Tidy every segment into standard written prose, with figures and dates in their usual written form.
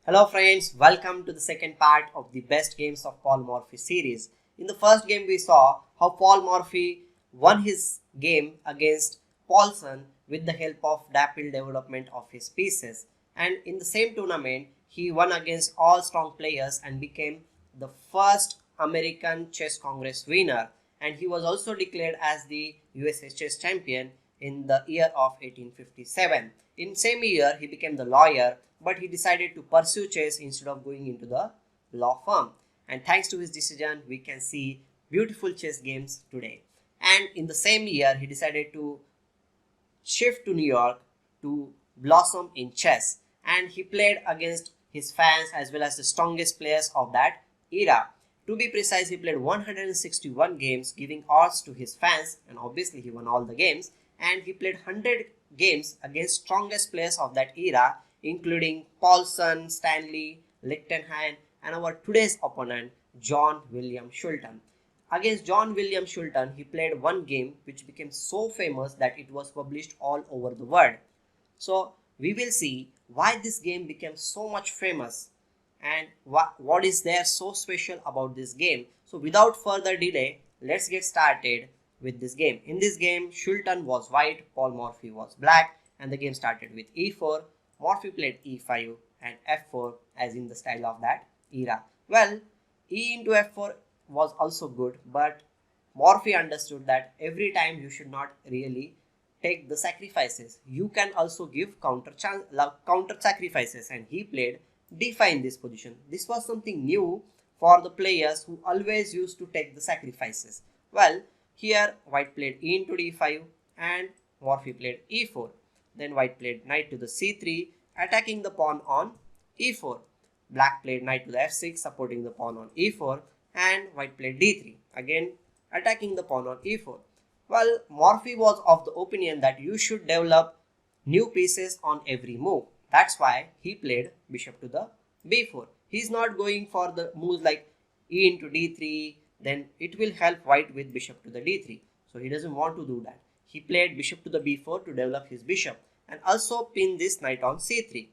Hello friends, welcome to the second part of the best games of Paul Morphy series. In the first game we saw how Paul Morphy won his game against Paulson with the help of rapid development of his pieces, and in the same tournament he won against all strong players and became the first American Chess Congress winner, and he was also declared as the USA Chess Champion in the year of 1857. In same year he became the lawyer, but he decided to pursue chess instead of going into the law firm, and thanks to his decision we can see beautiful chess games today. And in the same year he decided to shift to New York to blossom in chess, and he played against his fans as well as the strongest players of that era. To be precise, he played 161 games, giving odds to his fans, and obviously he won all the games. And he played 100 games against strongest players of that era, including Paulson, Stanley, Lichtenstein, and our today's opponent John William Schulten. Against John William Schulten, he played one game which became so famous that it was published all over the world. So we will see why this game became so much famous and what is there so special about this game. So without further delay, let's get started with this game. In this game, Schulten was white, Paul Morphy was black, and the game started with e4. Morphy played e5 and f4 as in the style of that era. Well, e into f4 was also good, but Morphy understood that every time you should not really take the sacrifices. You can also give counter sacrifices, and he played d5 in this position. This was something new for the players who always used to take the sacrifices. Well, here white played e into d5 and Morphy played e4. Then white played knight to the c3, attacking the pawn on e4. Black played knight to the f6, supporting the pawn on e4, and white played d3, again attacking the pawn on e4. Well, Morphy was of the opinion that you should develop new pieces on every move. That's why he played bishop to the b4. He's not going for the moves like e into d3, then it will help white with bishop to the d3. So he doesn't want to do that. He played bishop to the b4 to develop his bishop and also pin this knight on c3.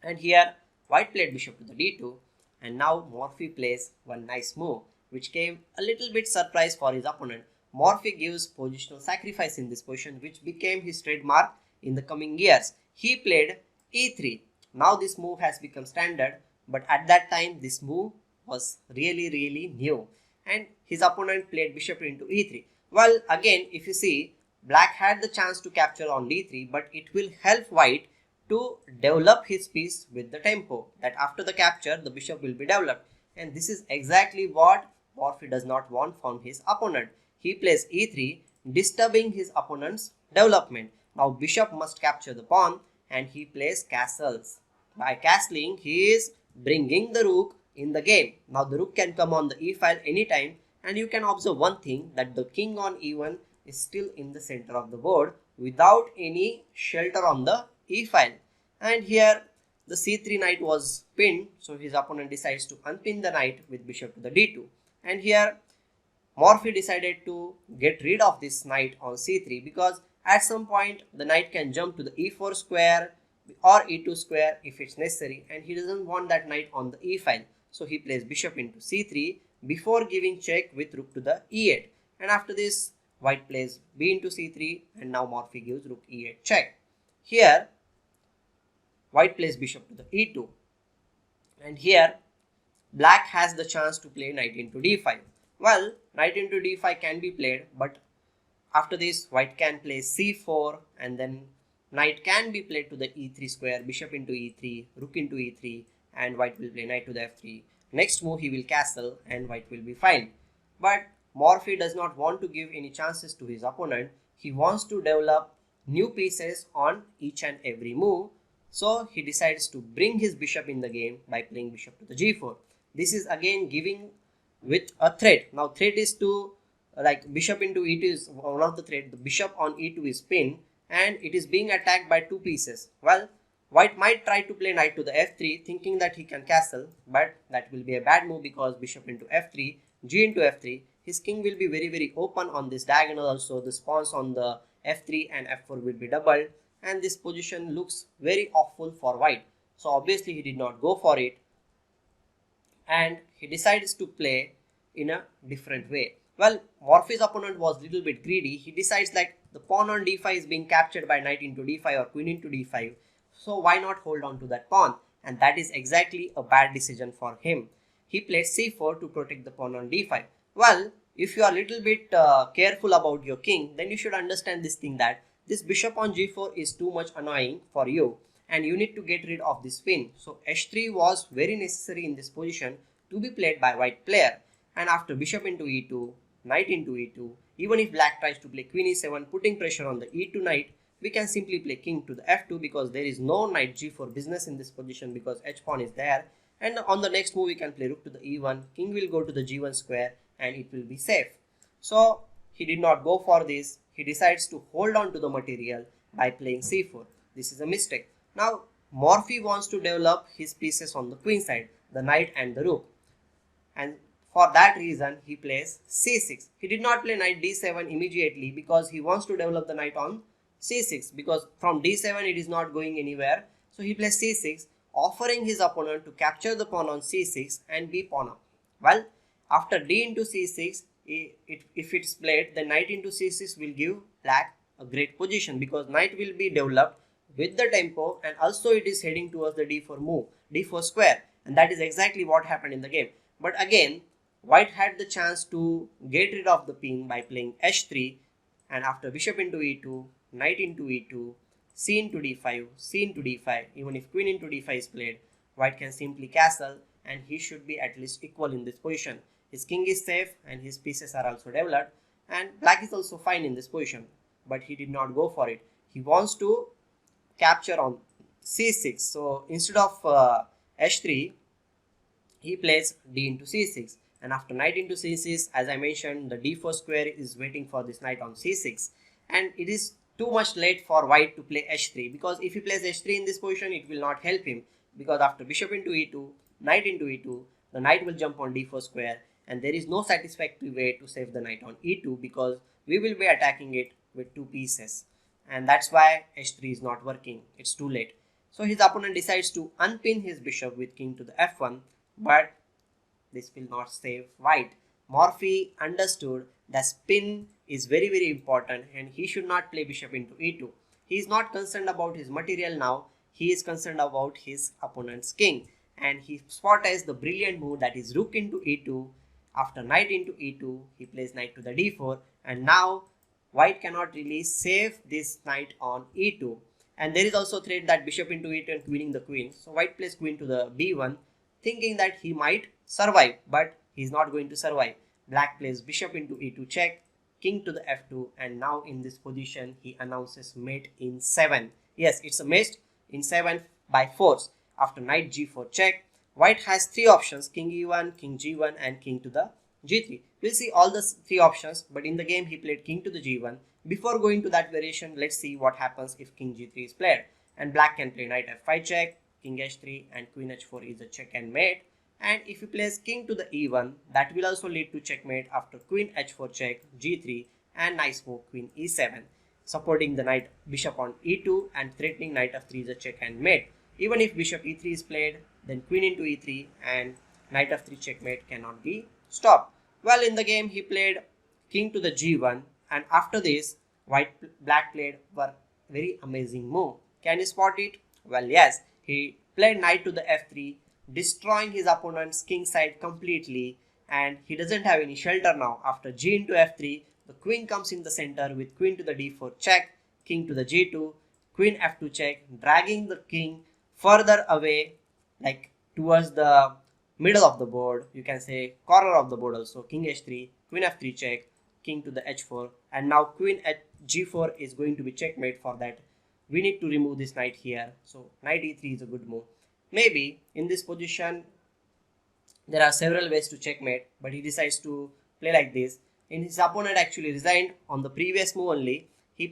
And here white played bishop to the d2, and now Morphy plays one nice move which came a little bit surprise for his opponent. Morphy gives positional sacrifice in this position, which became his trademark in the coming years. He played e3. Now this move has become standard, but at that time this move was really new, and his opponent played bishop into e3. Well, again, if you see, black had the chance to capture on d3, but it will help white to develop his piece with the tempo, that after the capture the bishop will be developed, and this is exactly what Morphy does not want from his opponent. He plays e3, disturbing his opponent's development. Now bishop must capture the pawn, and he plays castles. By castling, he is bringing the rook in the game. Now the rook can come on the e file anytime, and you can observe one thing, that the king on e1 is still in the center of the board without any shelter on the e file. And here the c3 knight was pinned, so his opponent decides to unpin the knight with bishop to the d2. And here Morphy decided to get rid of this knight on c3, because at some point the knight can jump to the e4 square or e2 square if it's necessary, and he doesn't want that knight on the e file. So he plays bishop into c3 before giving check with rook to the e8. And after this, white plays b into c3, and now Morphy gives rook e8 check. Here white plays bishop to the e2, and here black has the chance to play knight into d5. Well, knight into d5 can be played, but after this white can play c4, and then knight can be played to the e3 square, bishop into e3, rook into e3, and white will play knight to the f3. Next move he will castle, and white will be fine. But Morphy does not want to give any chances to his opponent. He wants to develop new pieces on each and every move. So he decides to bring his bishop in the game by playing bishop to the g4. This is again giving with a threat. Now threat is to, like, bishop into e2 is one of the threat. The bishop on e2 is pinned, and it is being attacked by two pieces. Well, white might try to play knight to the f3 thinking that he can castle, but that will be a bad move, because bishop into f3, g into f3, his king will be very open on this diagonal. Also the spawns on the f3 and f4 will be doubled, and this position looks very awful for white. So obviously he did not go for it, and he decides to play in a different way. Well, Morphy's opponent was little bit greedy. He decides like the pawn on d5 is being captured by knight into d5 or queen into d5. So why not hold on to that pawn? And that is exactly a bad decision for him. He played c4 to protect the pawn on d5. Well, if you are a little bit careful about your king, then you should understand this thing that this bishop on g4 is too much annoying for you, and you need to get rid of this pin. So h3 was very necessary in this position to be played by white player. And after bishop into e2, knight into e2, even if black tries to play queen e7 putting pressure on the e2 knight, we can simply play king to the f2 because there is no knight g4 business in this position because h pawn is there. And on the next move we can play rook to the e1, king will go to the g1 square and it will be safe. So he did not go for this. He decides to hold on to the material by playing c4. This is a mistake. Now Morphy wants to develop his pieces on the queen side, the knight and the rook, and for that reason he plays c6. He did not play knight d7 immediately because he wants to develop the knight on c6, because from d7 it is not going anywhere. So he plays c6, offering his opponent to capture the pawn on c6 and be pawn up. Well, after d into c6, if it's played, then knight into c6 will give black a great position because knight will be developed with the tempo, and also it is heading towards the d4 move, d4 square, and that is exactly what happened in the game. But again, white had the chance to get rid of the pin by playing h3, and after bishop into e2, knight into e2, c into d5, c into d5, even if queen into d5 is played, white can simply castle and he should be at least equal in this position. His king is safe and his pieces are also developed, and black is also fine in this position, but he did not go for it. He wants to capture on c6. So instead of h3, he plays d into c6, and after knight into c6, as I mentioned, the d4 square is waiting for this knight on c6, and it is too much late for white to play h3, because if he plays h3 in this position it will not help him, because after bishop into e2, knight into e2, the knight will jump on d4 square, and there is no satisfactory way to save the knight on e2 because we will be attacking it with two pieces, and that's why h3 is not working. It's too late. So his opponent decides to unpin his bishop with king to the f1, but this will not save white. Morphy understood that spin is very important and he should not play bishop into e2. He is not concerned about his material now, he is concerned about his opponent's king, and he spots the brilliant move, that is rook into e2. After knight into e2, he plays knight to the d4, and now white cannot really save this knight on e2. And there is also threat that bishop into e2 and queening the queen. So white plays queen to the b1, thinking that he might survive, but he is not going to survive. Black plays bishop into e2 check, king to the f2, and now in this position he announces mate in 7. Yes, it's a mate in 7 by force. After knight g4 check, white has three options: king e1, king g1, and king to the g3. We'll see all the three options, but in the game he played king to the g1. Before going to that variation, let's see what happens if king g3 is played. And black can play knight f5 check, king h3, and queen h4 is a check and mate. And if he plays king to the e1, that will also lead to checkmate after queen h4 check, g3, and nice move queen e7, supporting the knight bishop on e2 and threatening knight f3 is a check and mate. Even if bishop e3 is played, then queen into e3 and knight f3 checkmate cannot be stopped. Well, in the game he played king to the g1, and after this black played a very amazing move. Can you spot it? Well, yes, he played knight to the f3, destroying his opponent's king side completely, and he doesn't have any shelter now. After g into f3, the queen comes in the center with queen to the d4 check, king to the g2, queen f2 check, dragging the king further away, like towards the middle of the board, you can say corner of the board also. King h3, queen f3 check, king to the h4, and now queen at g4 is going to be checkmate. For that we need to remove this knight here, so knight e3 is a good move. Maybe in this position there are several ways to checkmate, but he decides to play like this. And his opponent actually resigned on the previous move only. He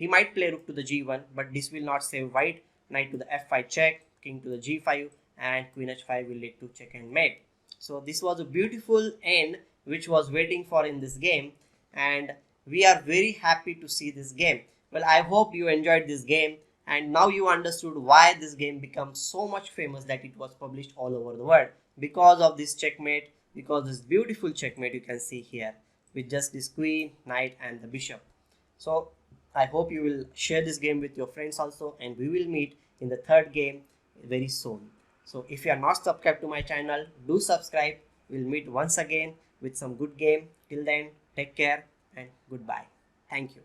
might play rook to the g1, but this will not save white. Knight to the f5 check, king to the g5, and queen h5 will lead to check and mate. So this was a beautiful end which was waiting for in this game, and we are very happy to see this game. Well, I hope you enjoyed this game. And now you understood why this game became so much famous that it was published all over the world, because of this checkmate, because this beautiful checkmate you can see here with just this queen, knight and the bishop. So I hope you will share this game with your friends also, and we will meet in the third game very soon. So if you are not subscribed to my channel, do subscribe. We'll meet once again with some good game. Till then, take care and goodbye. Thank you.